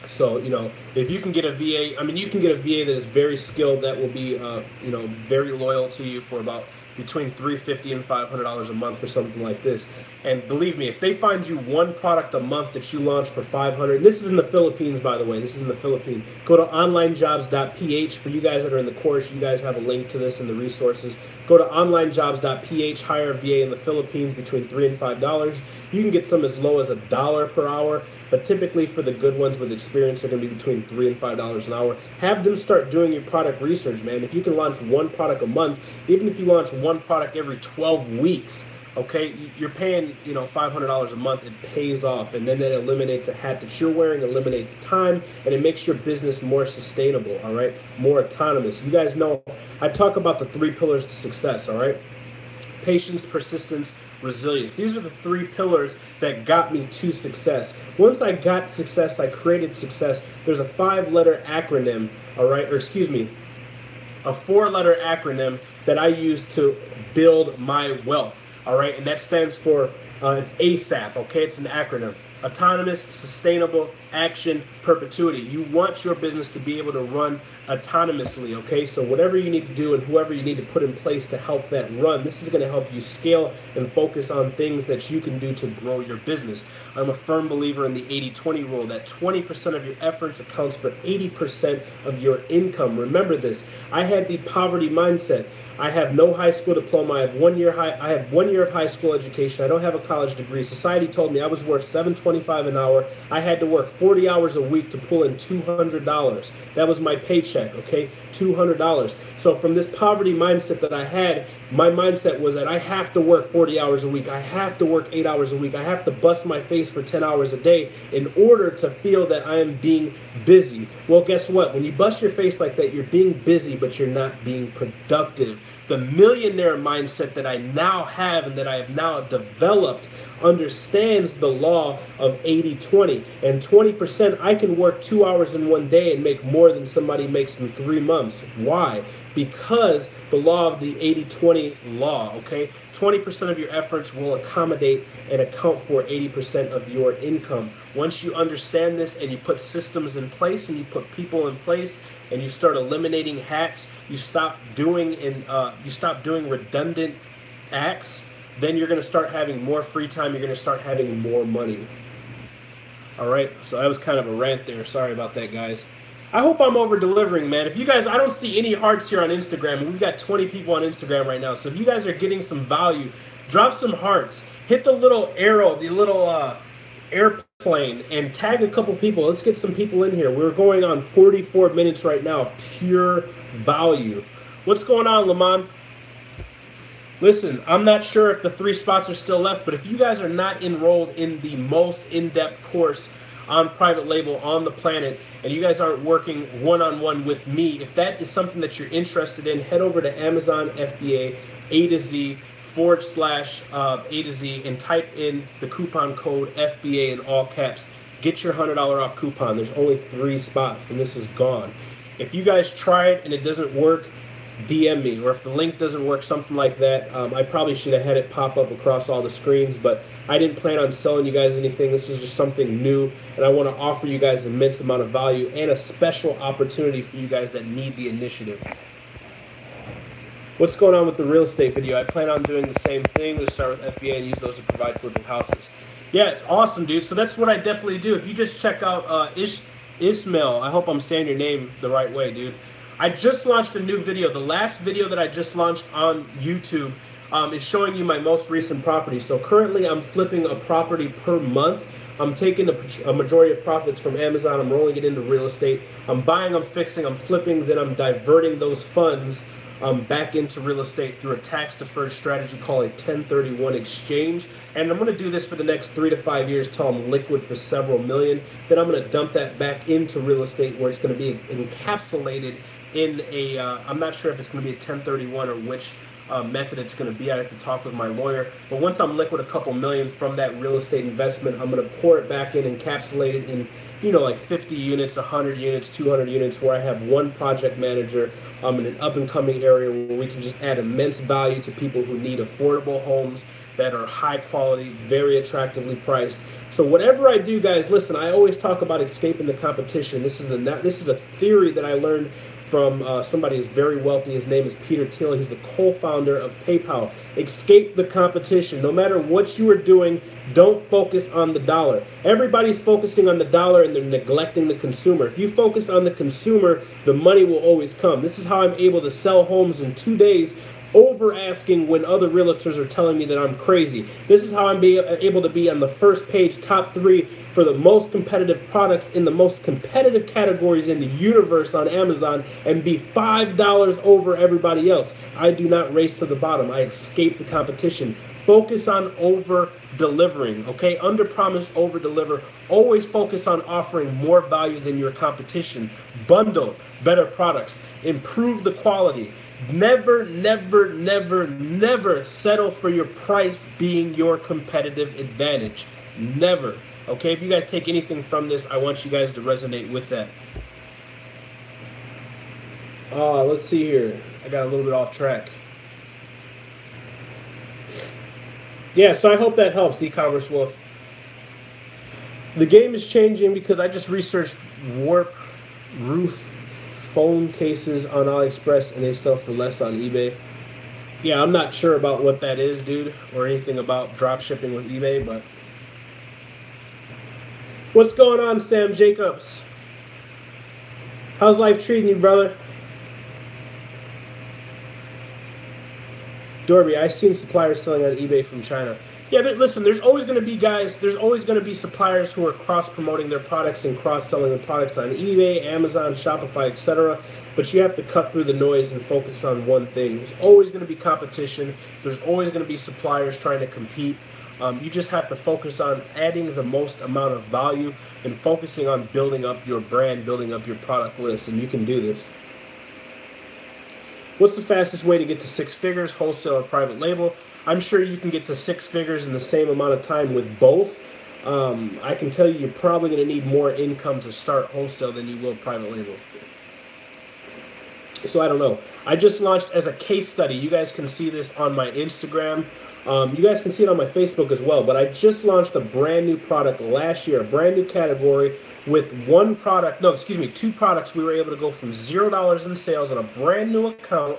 So you know, if you can get a VA, I mean, you can get a VA that is very skilled, that will be you know, very loyal to you for about between $350 and $500 a month for something like this. And believe me, if they find you one product a month that you launch for $500, this is in the Philippines, by the way, this is in the Philippines. Go to onlinejobs.ph. For you guys that are in the course, you guys have a link to this in the resources. Go to onlinejobs.ph, hire a VA in the Philippines between $3 and $5. You can get some as low as $1 per hour, but typically for the good ones with experience, they're going to be between $3 and $5 an hour. Have them start doing your product research, man. If you can launch one product a month, even if you launch one product every 12 weeks, okay, you're paying, you know, $500 a month. It pays off, and then it eliminates a hat that you're wearing, eliminates time, and it makes your business more sustainable, all right, more autonomous. You guys know I talk about the 3 pillars to success, all right? Patience, persistence, resilience. These are the 3 pillars that got me to success. Once I got success, I created success. There's a 5-letter acronym, all right, or excuse me, a 4-letter acronym that I use to build my wealth. All right, and that stands for, it's ASAP, okay? It's an acronym. Autonomous, sustainable, action, perpetuity. You want your business to be able to run autonomously, okay? So whatever you need to do and whoever you need to put in place to help that run, this is going to help you scale and focus on things that you can do to grow your business. I'm a firm believer in the 80-20 rule, that 20% of your efforts accounts for 80% of your income. Remember this. I had the poverty mindset. I have no high school diploma. I have 1 year of high school education. I don't have a college degree. Society told me I was worth $7.25 an hour. I had to work 40 hours a week to pull in $200. That was my paycheck, okay? $200. So from this poverty mindset that I had, my mindset was that I have to work 40 hours a week. I have to work 8 hours a week. I have to bust my face for 10 hours a day in order to feel that I am being busy. Well, guess what? When you bust your face like that, you're being busy, but you're not being productive. The millionaire mindset that I now have and that I have now developed understands the law of 80-20. And 20%, I can work 2 hours in one day and make more than somebody makes in 3 months. Why? Because the law of the 80-20 law, okay? 20% of your efforts will accommodate and account for 80% of your income. Once you understand this and you put systems in place and you put people in place and you start eliminating hats, you stop doing redundant acts, then you're going to start having more free time. You're going to start having more money. All right, so that was kind of a rant there. Sorry about that, guys. I hope I'm over-delivering, man. If you guys, I don't see any hearts here on Instagram, and we've got 20 people on Instagram right now. So if you guys are getting some value, drop some hearts. Hit the little arrow, the little airplane, and tag a couple people. Let's get some people in here. We're going on 44 minutes right now of pure value. What's going on, Lamont? Listen, I'm not sure if the 3 spots are still left, but if you guys are not enrolled in the most in-depth course on private label on the planet, and you guys aren't working one-on-one with me, if that is something that you're interested in, head over to Amazon FBA A to Z /A to Z and type in the coupon code FBA in all caps. Get your $100 off coupon. There's only 3 spots, and this is gone. If you guys try it and it doesn't work, DM me, or if the link doesn't work, something like that. I probably should have had it pop up across all the screens, but I didn't plan on selling you guys anything. This is just something new, and I want to offer you guys an immense amount of value and a special opportunity for you guys that need the initiative. What's going on with the real estate video? I plan on doing the same thing. We'll start with FBA and use those to provide flipping houses. Yeah, awesome, dude. So that's what I definitely do. If you just check out Ismail, I hope I'm saying your name the right way, dude. I just launched a new video. The last video that I just launched on YouTube is showing you my most recent property. So currently I'm flipping a property per month. I'm taking a majority of profits from Amazon. I'm rolling it into real estate. I'm buying, I'm fixing, I'm flipping, then I'm diverting those funds back into real estate through a tax-deferred strategy called a 1031 exchange. And I'm going to do this for the next 3 to 5 years till I'm liquid for several million. Then I'm going to dump that back into real estate where it's going to be encapsulated in a, I'm not sure if it's going to be a 1031 or which method it's going to be. I have to talk with my lawyer. But once I'm liquid a couple million from that real estate investment, I'm going to pour it back in, encapsulate it in, you know, like 50 units, 100 units, 200 units, where I have one project manager in an up-and-coming area where we can just add immense value to people who need affordable homes that are high quality, very attractively priced. So whatever I do, guys, listen, I always talk about escaping the competition. This is a theory that I learned from somebody who's very wealthy. His name is Peter Thiel. He's the co-founder of PayPal. Escape the competition. No matter what you are doing, don't focus on the dollar. Everybody's focusing on the dollar and they're neglecting the consumer. If you focus on the consumer, the money will always come. This is how I'm able to sell homes in 2 days, over asking when other realtors are telling me that I'm crazy. This is how I'm able to be on the first page, top 3 for the most competitive products in the most competitive categories in the universe on Amazon and be $5 over everybody else. I do not race to the bottom. I escape the competition. Focus on over delivering, okay? Under promise, over deliver. Always focus on offering more value than your competition. Bundle better products. Improve the quality. Never, never, never, never settle for your price being your competitive advantage. Never. Okay, if you guys take anything from this, I want you guys to resonate with that. Let's see here. I got a little bit off track. Yeah, so I hope that helps, e-commerce wolf. The game is changing because I just researched warp roof phone cases on AliExpress and they sell for less on eBay. Yeah, I'm not sure about what that is, dude, or anything about drop shipping with eBay, but what's going on, Sam Jacobs? How's life treating you, brother? Dorby, I've seen suppliers selling on eBay from China. Yeah, listen, there's always going to be guys, there's always going to be suppliers who are cross-promoting their products and cross-selling their products on eBay, Amazon, Shopify, etc. But you have to cut through the noise and focus on one thing. There's always going to be competition. There's always going to be suppliers trying to compete. You just have to focus on adding the most amount of value and focusing on building up your brand, building up your product list, and you can do this. What's the fastest way to get to 6 figures, wholesale or private label? I'm sure you can get to 6 figures in the same amount of time with both. I can tell you, you're probably going to need more income to start wholesale than you will private label. So I don't know. I just launched as a case study. You guys can see this on my Instagram. You guys can see it on my Facebook as well. But I just launched a brand new product last year, a brand new category with one product. No, excuse me, 2 products. We were able to go from $0 in sales on a brand new account.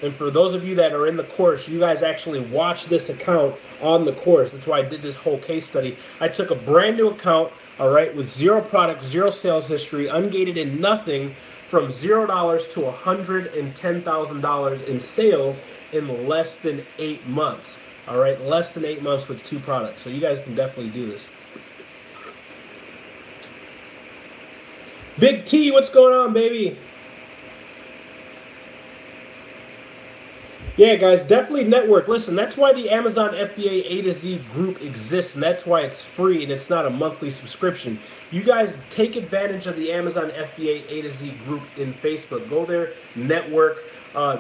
And for those of you that are in the course, you guys actually watch this account on the course. That's why I did this whole case study. I took a brand new account, all right, with 0 products, 0 sales history, ungated in nothing, from $0 to $110,000 in sales in less than 8 months. All right, less than 8 months with 2 products. So you guys can definitely do this. Big T, what's going on, baby? Yeah, guys, definitely network. Listen, that's why the Amazon FBA A to Z group exists, and that's why it's free and it's not a monthly subscription. You guys take advantage of the Amazon FBA A to Z group in Facebook. Go there, network.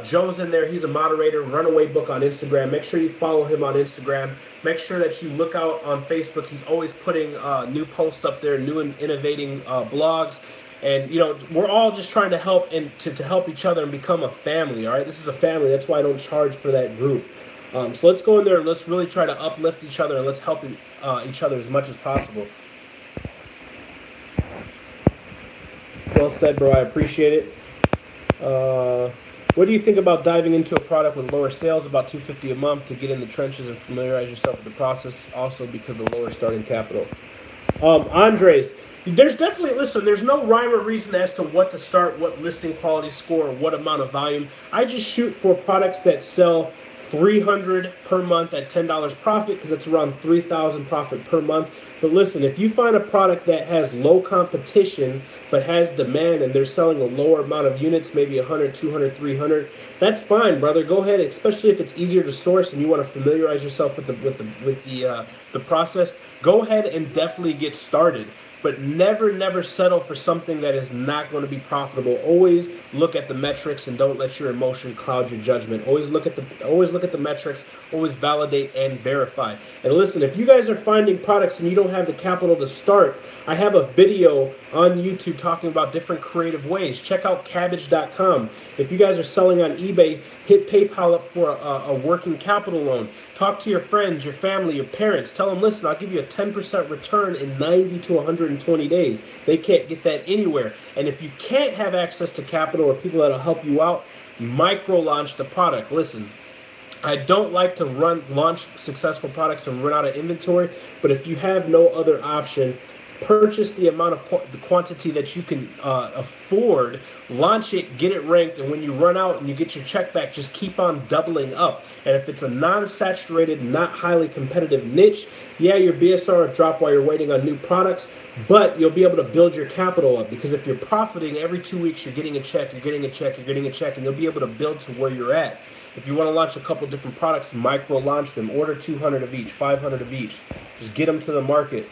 Joe's in there. He's a moderator. Runaway Book on Instagram. Make sure you follow him on Instagram. Make sure that you look out on Facebook. He's always putting new posts up there, new and innovating blogs. And, you know, we're all just trying to help and to help each other and become a family, all right? This is a family. That's why I don't charge for that group. So let's go in there and let's really try to uplift each other and let's help each other as much as possible. Well said, bro. I appreciate it. What do you think about diving into a product with lower sales, about $250 a month, to get in the trenches and familiarize yourself with the process, also because of the lower starting capital? Andres, there's definitely, listen, there's no rhyme or reason as to what to start, what listing quality score, or what amount of volume. I just shoot for products that sell 300 per month at $10 profit, because it's around 3,000 profit per month. But listen, if you find a product that has low competition but has demand and they're selling a lower amount of units, maybe 100, 200, 300, that's fine, brother. Go ahead, especially if it's easier to source and you want to familiarize yourself with the process. Go ahead and definitely get started. But never settle for something that is not going to be profitable. Always look at the metrics and don't let your emotion cloud your judgment. Always look at the metrics, always validate and verify. And listen, if you guys are finding products and you don't have the capital to start, I have a video on YouTube talking about different creative ways. Check out Kabbage.com. If you guys are selling on eBay, hit PayPal up for a working capital loan. Talk to your friends, your family, your parents. Tell them, listen, I'll give you a 10% return in 90 to 120 days. They can't get that anywhere. And if you can't have access to capital or people that'll help you out, micro launch the product. Listen, I don't like to launch successful products and run out of inventory, but if you have no other option, purchase the amount of the quantity that you can afford, launch it, get it ranked, and when you run out and you get your check back, just keep on doubling up. And if it's a non-saturated, not highly competitive niche, yeah, your BSR will drop while you're waiting on new products, but you'll be able to build your capital up, because if you're profiting every 2 weeks, you're getting a check, you're getting a check, you're getting a check, and you'll be able to build to where you're at. If you want to launch a couple different products, micro launch them. Order 200 of each, 500 of each. Just get them to the market.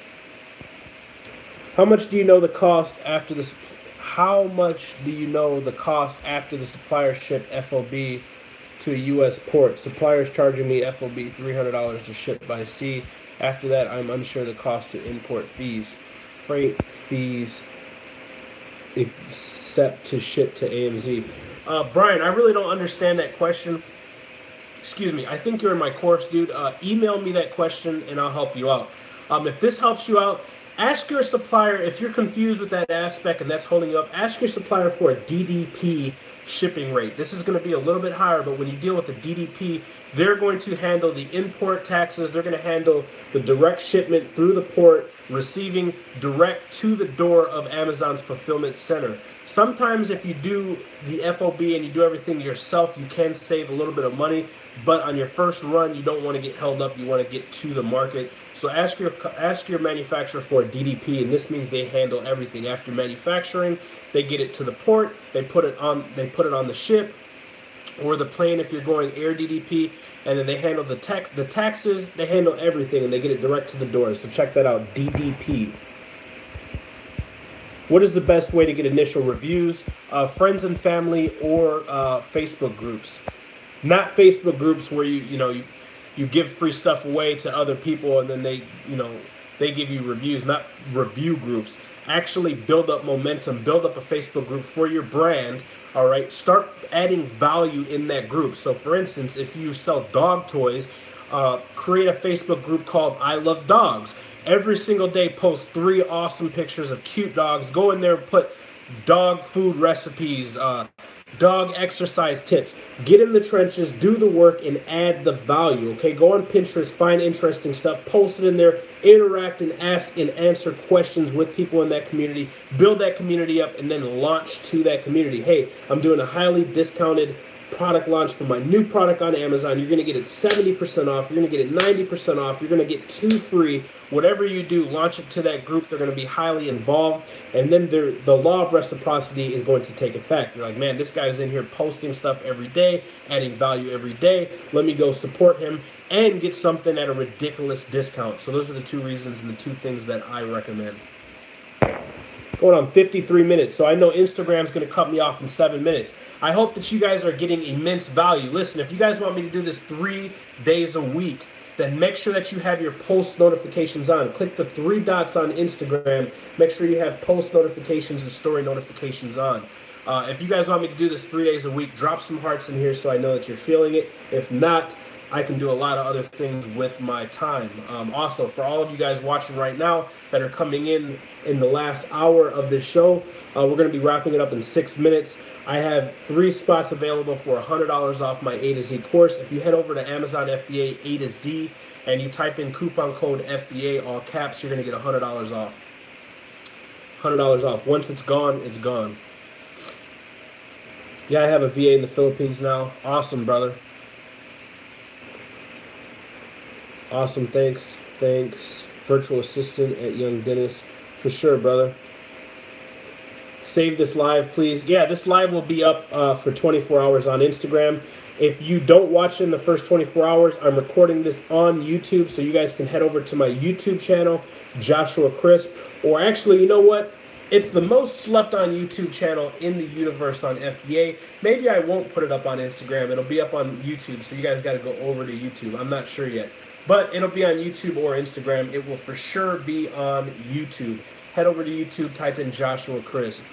How much do you know the cost after the? How much do you know the cost after the supplier ship FOB to a U.S. port? Suppliers charging me FOB $300 to ship by sea. After that, I'm unsure the cost to import fees, freight fees, except to ship to AMZ. Brian, I really don't understand that question. Excuse me. I think you're in my course, dude. Email me that question and I'll help you out. If this helps you out, ask your supplier, if you're confused with that aspect and that's holding you up, ask your supplier for a DDP shipping rate. This is going to be a little bit higher, but when you deal with the DDP, they're going to handle the import taxes. They're going to handle the direct shipment through the port, receiving direct to the door of Amazon's fulfillment center. Sometimes if you do the FOB and you do everything yourself, you can save a little bit of money, but on your first run, you don't want to get held up. You want to get to the market. So ask your manufacturer for a DDP, and this means they handle everything. After manufacturing, they get it to the port, they put it on the ship or the plane if you're going air DDP, and then they handle the taxes, they handle everything, and they get it direct to the door. So check that out, DDP. What is the best way to get initial reviews? Friends and family or Facebook groups. Not Facebook groups where you give free stuff away to other people and then they give you reviews. Not review groups. Actually build up momentum, build up a Facebook group for your brand. All right, start adding value in that group. So for instance, if you sell dog toys, create a Facebook group called I Love Dogs. Every single day post 3 awesome pictures of cute dogs. Go in there, put dog food recipes, dog exercise tips. Get in the trenches, do the work, and add the value, okay? Go on Pinterest, find interesting stuff, post it in there, interact and ask and answer questions with people in that community, build that community up, and then launch to that community. Hey, I'm doing a highly discounted product launch for my new product on Amazon. You're going to get it 70% off. You're going to get it 90% off. You're going to get 2 free. Whatever you do, launch it to that group. They're going to be highly involved. And then the law of reciprocity is going to take effect. You're like, man, this guy's in here posting stuff every day, adding value every day. Let me go support him and get something at a ridiculous discount. So those are the 2 reasons and the 2 things that I recommend. Going on 53 minutes. So I know Instagram's going to cut me off in 7 minutes. I hope that you guys are getting immense value. Listen, if you guys want me to do this 3 days a week, then make sure that you have your post notifications on. Click the 3 dots on Instagram. Make sure you have post notifications and story notifications on. If you guys want me to do this 3 days a week, drop some hearts in here so I know that you're feeling it. If not, I can do a lot of other things with my time. Also, for all of you guys watching right now that are coming in the last hour of this show, we're going to be wrapping it up in 6 minutes. I have 3 spots available for $100 off my A to Z course. If you head over to Amazon FBA A to Z and you type in coupon code FBA, all caps, you're going to get $100 off. $100 off. Once it's gone, it's gone. Yeah, I have a VA in the Philippines now. Awesome, brother. Awesome, thanks. Virtual assistant at Young Dennis. For sure, brother. Save this live, please. Yeah, this live will be up for 24 hours on Instagram. If you don't watch it in the first 24 hours, I'm recording this on YouTube, so you guys can head over to my YouTube channel, Joshua Crisp. Or actually, you know what? It's the most slept on YouTube channel in the universe on FBA. Maybe I won't put it up on Instagram. It'll be up on YouTube, so you guys got to go over to YouTube. I'm not sure yet. But it'll be on YouTube or Instagram. It will for sure be on YouTube. Head over to YouTube, type in Joshua Crisp.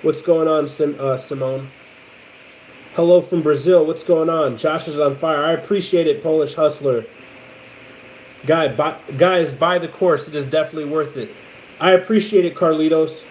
What's going on, Simone? Hello from Brazil. What's going on? Josh is on fire. I appreciate it, Polish Hustler. Guys, buy the course. It is definitely worth it. I appreciate it, Carlitos.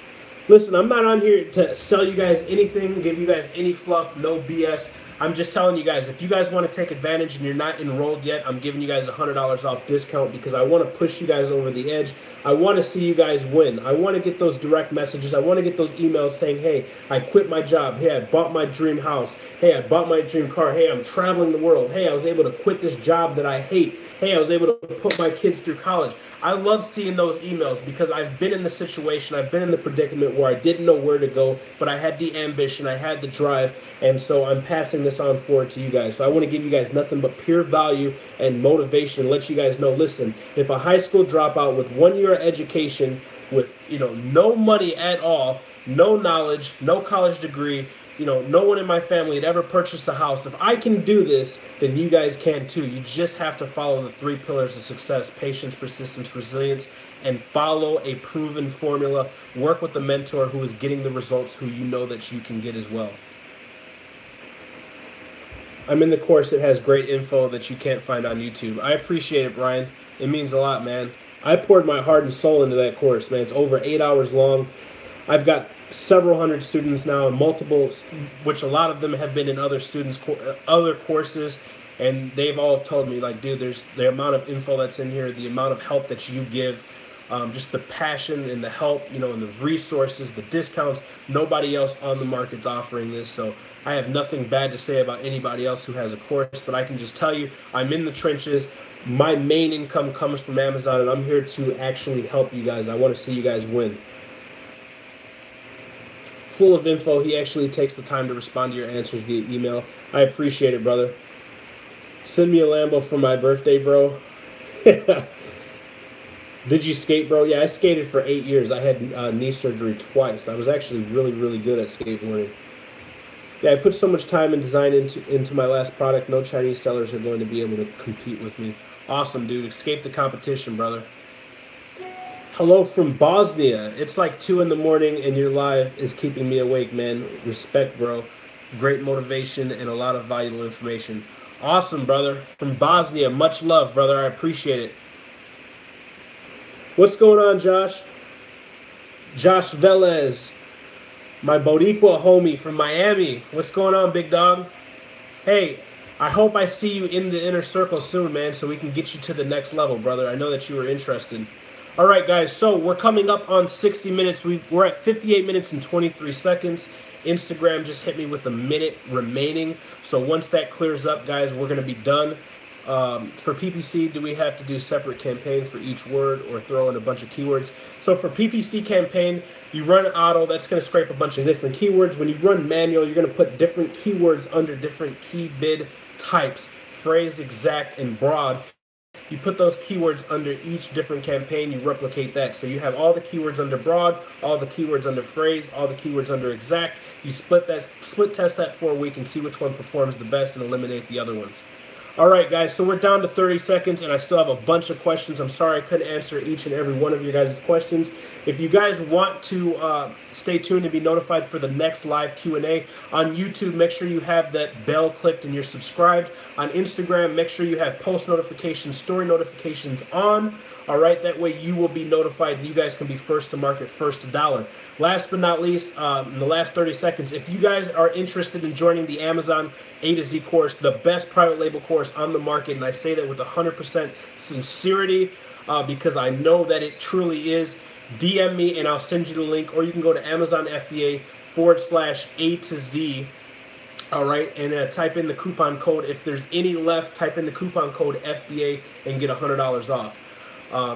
Listen, I'm not on here to sell you guys anything, give you guys any fluff, no BS. I'm just telling you guys, if you guys want to take advantage and you're not enrolled yet, I'm giving you guys $100 off discount because I want to push you guys over the edge. I want to see you guys win. I want to get those direct messages. I want to get those emails saying, hey, I quit my job. Hey, I bought my dream house. Hey, I bought my dream car. Hey, I'm traveling the world. Hey, I was able to quit this job that I hate. Hey, I was able to put my kids through college. I love seeing those emails because I've been in the situation, I've been in the predicament where I didn't know where to go, but I had the ambition, I had the drive, and so I'm passing this on forward to you guys. So I want to give you guys nothing but pure value and motivation and let you guys know, listen, if a high school dropout with 1 year education, with no money at all, no knowledge, no college degree, no one in my family had ever purchased a house. If I can do this, then you guys can too. You just have to follow the 3 pillars of success: patience, persistence, resilience, and follow a proven formula. Work with a mentor who is getting the results, who you know that you can get as well. I'm in the course. It has great info that you can't find on YouTube. I appreciate it, Brian. It means a lot, man. I poured my heart and soul into that course, man. It's over 8 hours long. I've got several hundred students now, and multiple, which a lot of them have been in other courses, and they've all told me, like, dude, there's the amount of info that's in here, the amount of help that you give, just the passion and the help, and the resources, the discounts. Nobody else on the market's offering this, so I have nothing bad to say about anybody else who has a course, but I can just tell you, I'm in the trenches. My main income comes from Amazon, and I'm here to actually help you guys. I want to see you guys win. Full of info. He actually takes the time to respond to your answers via email. I appreciate it, brother. Send me a Lambo for my birthday, bro. Did you skate, bro? Yeah, I skated for 8 years. I had knee surgery twice. I was actually really, really good at skateboarding. Yeah, I put so much time and design into my last product. No Chinese sellers are going to be able to compete with me. Awesome, dude. Escape the competition, brother. Hello from Bosnia. It's like 2 in the morning and your live is keeping me awake, man. Respect, bro. Great motivation and a lot of valuable information. Awesome, brother. From Bosnia. Much love, brother. I appreciate it. What's going on, Josh? Josh Velez. My Boricua homie from Miami. What's going on, big dog? Hey, I hope I see you in the inner circle soon, man, so we can get you to the next level, brother. I know that you were interested. All right, guys, so we're coming up on 60 minutes. We're at 58 minutes and 23 seconds. Instagram just hit me with a minute remaining. So once that clears up, guys, we're going to be done. For PPC, do we have to do separate campaign for each word or throw in a bunch of keywords? So for PPC campaign, you run auto, that's going to scrape a bunch of different keywords. When you run manual, you're going to put different keywords under different key bid types: phrase, exact, and broad. You put those keywords under each different campaign, you replicate that. So you have all the keywords under broad, all the keywords under phrase, all the keywords under exact. You split test that for a week and see which one performs the best and eliminate the other ones. All right, guys, so we're down to 30 seconds, and I still have a bunch of questions. I'm sorry I couldn't answer each and every one of your guys' questions. If you guys want to stay tuned and be notified for the next live Q&A, on YouTube, make sure you have that bell clicked and you're subscribed. On Instagram, make sure you have post notifications, story notifications on. All right, that way you will be notified and you guys can be first to market, first to dollar. Last but not least, in the last 30 seconds, if you guys are interested in joining the Amazon A to Z course, the best private label course course on the market, and I say that with 100% sincerity because I know that it truly is. DM me and I'll send you the link, or you can go to Amazon FBA/A to Z. All right, and type in the coupon code. If there's any left, type in the coupon code FBA and get $100 off.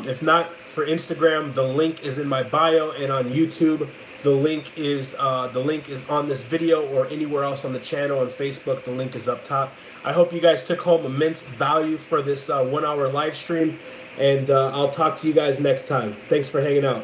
If not, for Instagram, the link is in my bio, and on YouTube, the link is on this video or anywhere else on the channel. On Facebook, the link is up top. I hope you guys took home immense value for this 1 hour live stream, and I'll talk to you guys next time. Thanks for hanging out.